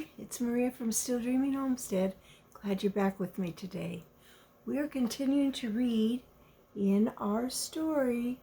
Hi, it's Maria from Still Dreaming Homestead. Glad you're back with me today. We are continuing to read in our story,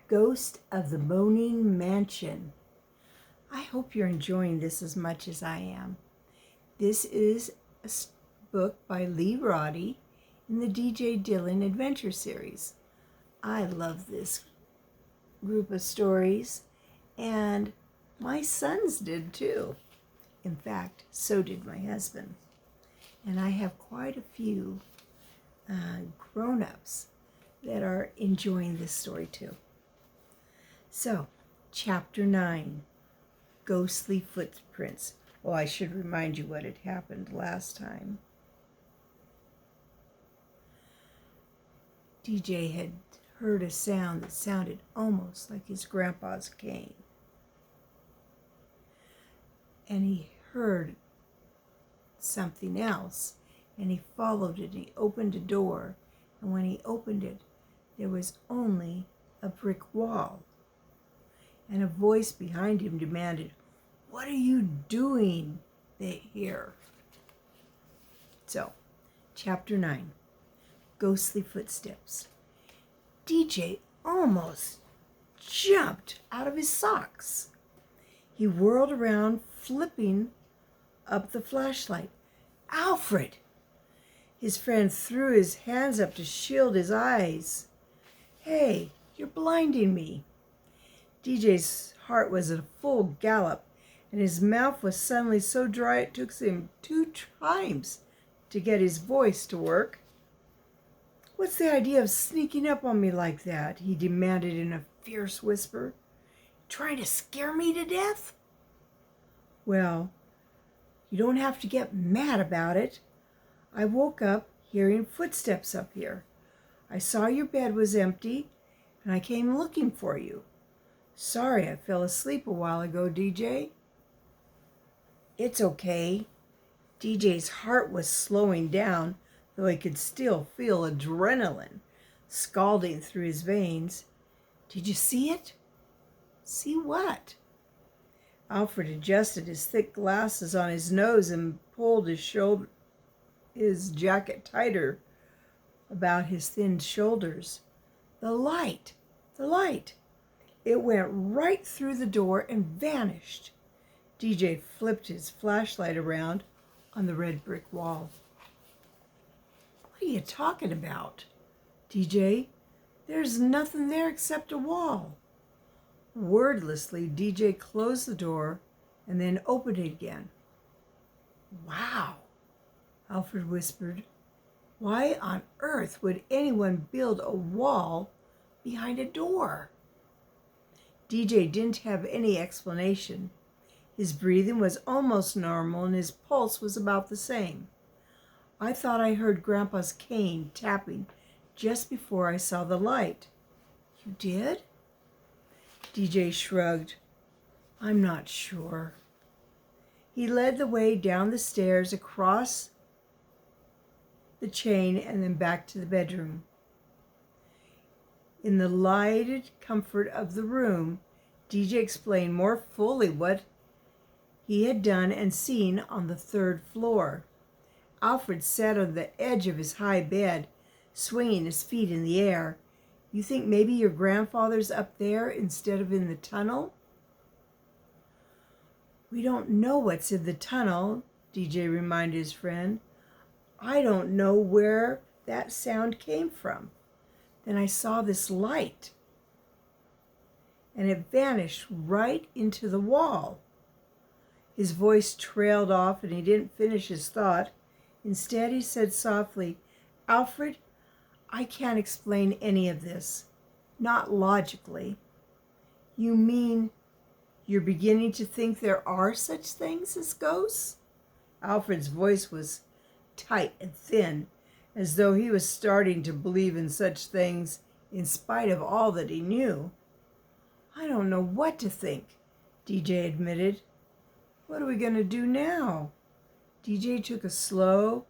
Ghost of the Moaning Mansion. I hope you're enjoying this as much as I am. This is a book by Lee Roddy in the D.J. Dillon Adventure Series. I love this group of stories, and my sons did too. In fact, so did my husband. And I have quite a few grown-ups that are enjoying this story too. So, Chapter 9, Ghostly Footprints. Oh, I should remind you what had happened last time. DJ had heard a sound that sounded almost like his grandpa's cane. And he heard something else, and he followed it. He opened a door, and when he opened it, there was only a brick wall. And a voice behind him demanded, "What are you doing here?" So, Chapter 9, Ghostly Footsteps. DJ almost jumped out of his socks. He whirled around, flipping up the flashlight. "Alfred!" His friend threw his hands up to shield his eyes. "Hey, you're blinding me." DJ's heart was at a full gallop, and his mouth was suddenly so dry it took him 2 times to get his voice to work. "What's the idea of sneaking up on me like that?" he demanded in a fierce whisper. "Trying to scare me to death?" "Well, you don't have to get mad about it. I woke up hearing footsteps up here. I saw your bed was empty, and I came looking for you. Sorry I fell asleep a while ago, DJ." "It's okay." DJ's heart was slowing down, though he could still feel adrenaline scalding through his veins. "Did you see it?" "See what?" Alfred adjusted his thick glasses on his nose and pulled his jacket tighter about his thin shoulders. The light! It went right through the door and vanished." DJ flipped his flashlight around on the red brick wall. "What are you talking about?" "DJ, there's nothing there except a wall." Wordlessly, DJ closed the door and then opened it again. "Wow," Alfred whispered. "Why on earth would anyone build a wall behind a door?" DJ didn't have any explanation. His breathing was almost normal and his pulse was about the same. "I thought I heard Grandpa's cane tapping just before I saw the light." "You did?" DJ shrugged. "I'm not sure." He led the way down the stairs, across the chain, and then back to the bedroom. In the lighted comfort of the room, DJ explained more fully what he had done and seen on the 3rd floor. Alfred sat on the edge of his high bed, swinging his feet in the air. "You think maybe your grandfather's up there instead of in the tunnel?" "We don't know what's in the tunnel," DJ reminded his friend. "I don't know where that sound came from. Then I saw this light, and it vanished right into the wall." His voice trailed off, and he didn't finish his thought. Instead, he said softly, "Alfred, I can't explain any of this. Not logically." "You mean you're beginning to think there are such things as ghosts?" Alfred's voice was tight and thin, as though he was starting to believe in such things in spite of all that he knew. "I don't know what to think," DJ admitted. "What are we going to do now?" DJ took a slow,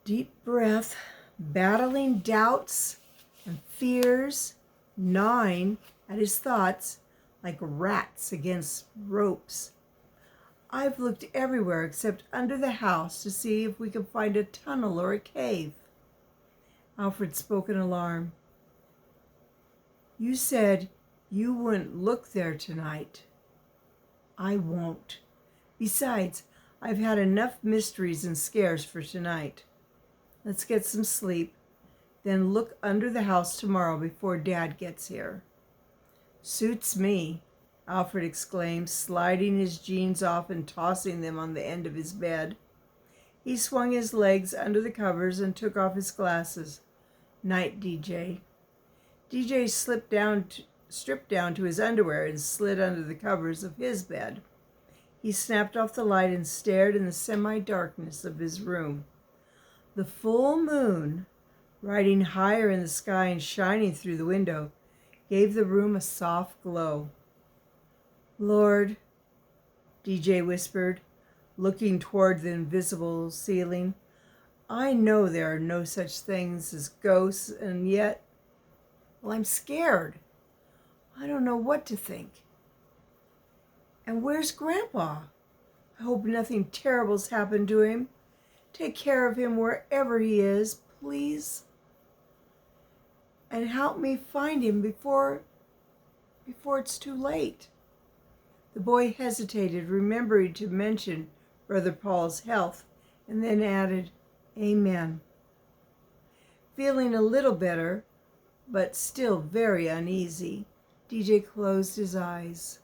deep breath, battling doubts and fears, gnawing at his thoughts like rats against ropes. I've looked everywhere except under the house to see if we can find a tunnel or a cave. Alfred spoke in alarm. You said you wouldn't look there tonight. I won't. Besides, I've had enough mysteries and scares for tonight. Let's get some sleep, then look under the house tomorrow before Dad gets here. Suits me, Alfred exclaimed, sliding his jeans off and tossing them on the end of his bed. He swung his legs under the covers and took off his glasses. Night, DJ. DJ stripped down to his underwear and slid under the covers of his bed. He snapped off the light and stared in the semi-darkness of his room. The full moon, riding higher in the sky and shining through the window, gave the room a soft glow. Lord, DJ whispered, looking toward the invisible ceiling, I know there are no such things as ghosts, and yet, well, I'm scared. I don't know what to think. And where's Grandpa? I hope nothing terrible's happened to him. Take care of him wherever he is, please. And help me find him before it's too late. The boy hesitated, remembering to mention Brother Paul's health, and then added, Amen. Feeling a little better, but still very uneasy, DJ closed his eyes.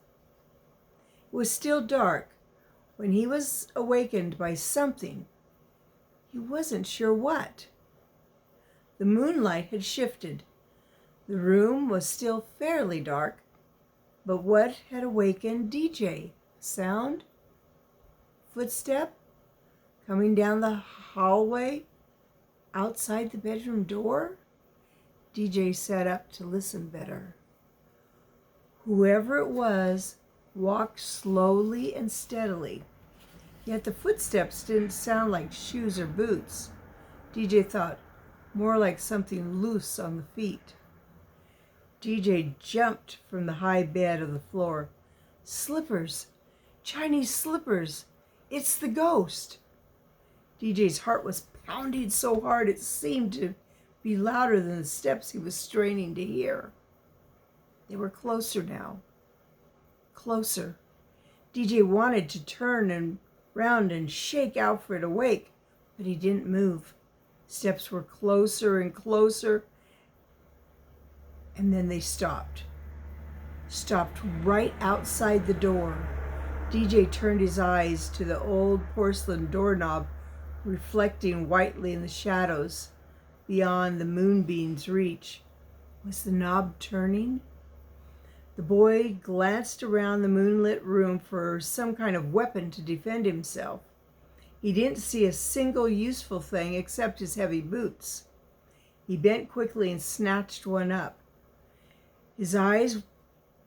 It was still dark when he was awakened by something. He wasn't sure what. The moonlight had shifted. The room was still fairly dark, but what had awakened DJ? Sound? Footstep? Coming down the hallway? Outside the bedroom door? DJ sat up to listen better. Whoever it was walked slowly and steadily, yet the footsteps didn't sound like shoes or boots. DJ thought more like something loose on the feet. DJ jumped from the high bed of the floor. Slippers! Chinese slippers! It's the ghost! DJ's heart was pounding so hard it seemed to be louder than the steps he was straining to hear. They were closer now. Closer. DJ wanted to turn round and shake Alfred awake, but he didn't move. Steps were closer and closer, and then they stopped. Stopped right outside the door. DJ turned his eyes to the old porcelain doorknob, reflecting whitely in the shadows beyond the moonbeam's reach. Was the knob turning? The boy glanced around the moonlit room for some kind of weapon to defend himself. He didn't see a single useful thing except his heavy boots. He bent quickly and snatched one up. His eyes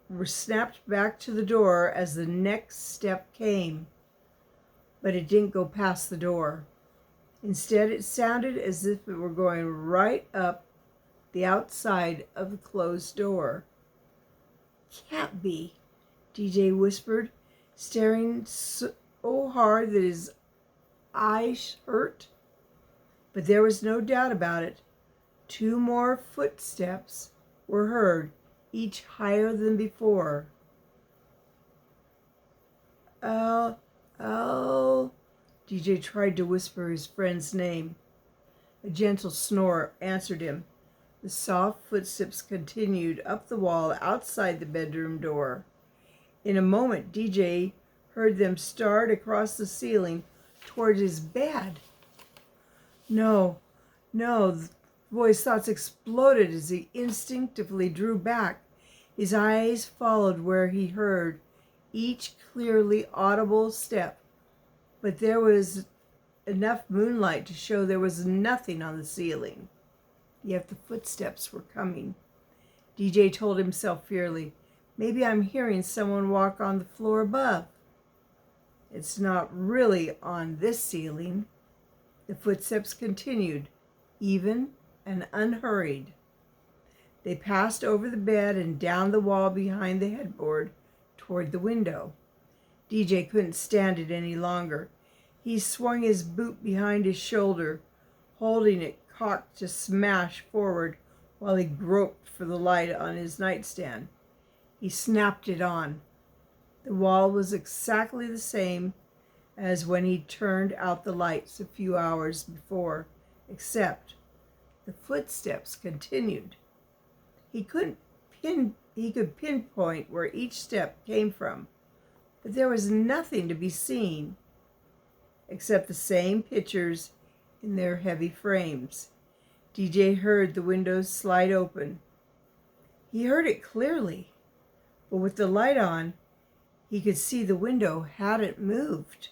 were snapped back to the door as the next step came, but it didn't go past the door. Instead, it sounded as if it were going right up the outside of the closed door. Can't be, DJ whispered, staring so hard that his eyes hurt. But there was no doubt about it. 2 more footsteps were heard, each higher than before. Al, DJ tried to whisper his friend's name. A gentle snore answered him. The soft footsteps continued up the wall outside the bedroom door. In a moment, DJ heard them start across the ceiling toward his bed. No, the boy's thoughts exploded as he instinctively drew back. His eyes followed where he heard each clearly audible step, but there was enough moonlight to show there was nothing on the ceiling. Yet the footsteps were coming. DJ told himself fiercely, maybe I'm hearing someone walk on the floor above. It's not really on this ceiling. The footsteps continued, even and unhurried. They passed over the bed and down the wall behind the headboard toward the window. DJ couldn't stand it any longer. He swung his boot behind his shoulder, holding it cocked to smash forward while he groped for the light on his nightstand. He snapped it on. The wall was exactly the same as when he turned out the lights a few hours before, except the footsteps continued. He could pinpoint where each step came from, but there was nothing to be seen except the same pictures in their heavy frames. DJ heard the windows slide open. He heard it clearly, but with the light on, he could see the window hadn't moved.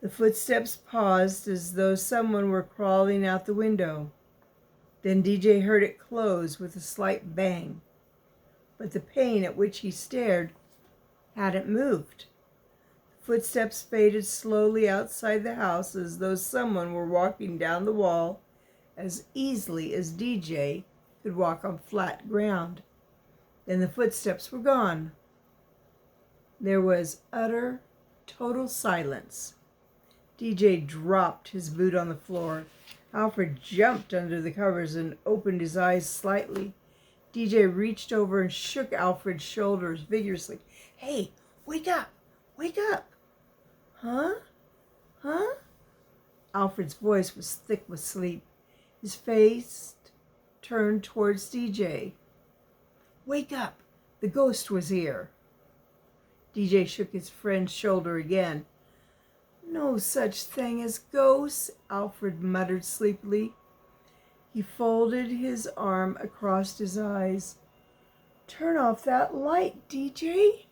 The footsteps paused as though someone were crawling out the window. Then DJ heard it close with a slight bang, but the pane at which he stared hadn't moved. The footsteps faded slowly outside the house as though someone were walking down the wall as easily as DJ could walk on flat ground. Then the footsteps were gone. There was utter, total silence. DJ dropped his boot on the floor. Alfred jumped under the covers and opened his eyes slightly. DJ reached over and shook Alfred's shoulders vigorously. "Hey, wake up! Wake up!" "Huh? Huh?" Alfred's voice was thick with sleep. His face turned towards DJ. "Wake up! The ghost was here." DJ shook his friend's shoulder again. "No such thing as ghosts," Alfred muttered sleepily. He folded his arm across his eyes. "Turn off that light, DJ."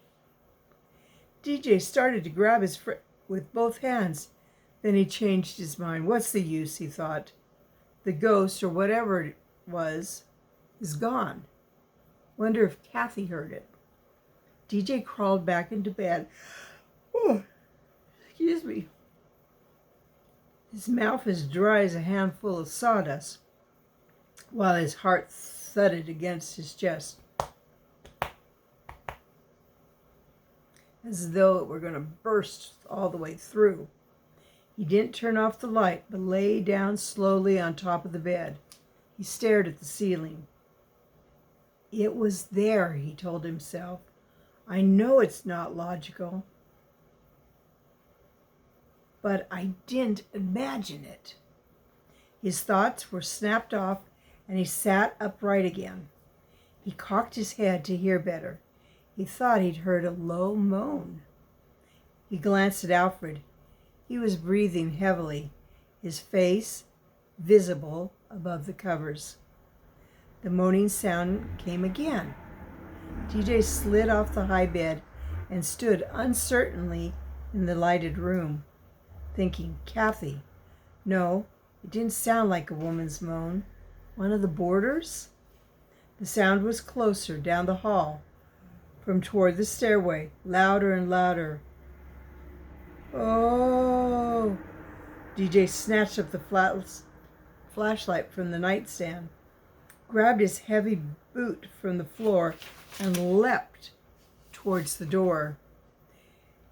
DJ started to grab his friend with both hands. Then he changed his mind. What's the use, he thought. The ghost, or whatever it was, is gone. Wonder if Kathy heard it. DJ crawled back into bed. Oh, excuse me. His mouth as dry as a handful of sawdust, while his heart thudded against his chest, as though it were going to burst all the way through. He didn't turn off the light, but lay down slowly on top of the bed. He stared at the ceiling. It was there, he told himself. I know it's not logical, but I didn't imagine it. His thoughts were snapped off, and he sat upright again. He cocked his head to hear better. He thought he'd heard a low moan. He glanced at Alfred. He was breathing heavily, his face visible above the covers. The moaning sound came again. DJ slid off the high bed and stood uncertainly in the lighted room, thinking, Kathy. No, it didn't sound like a woman's moan. One of the boarders? The sound was closer down the hall, from toward the stairway, louder and louder. Oh! DJ snatched up the flashlight from the nightstand, grabbed his heavy boot from the floor, and leapt towards the door.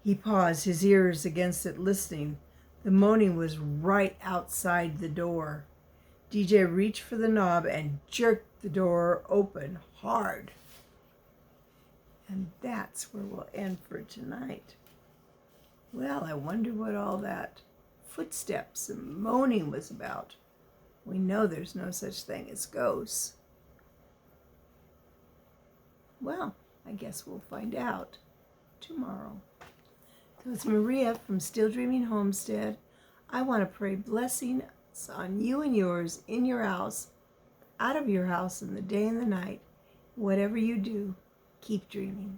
He paused, his ears against it, listening. The moaning was right outside the door. DJ reached for the knob and jerked the door open hard. And that's where we'll end for tonight. Well, I wonder what all that footsteps and moaning was about. We know there's no such thing as ghosts. Well, I guess we'll find out tomorrow. So it's Maria from Still Dreaming Homestead. I want to pray blessings on you and yours, in your house, out of your house, in the day and the night. Whatever you do, keep dreaming.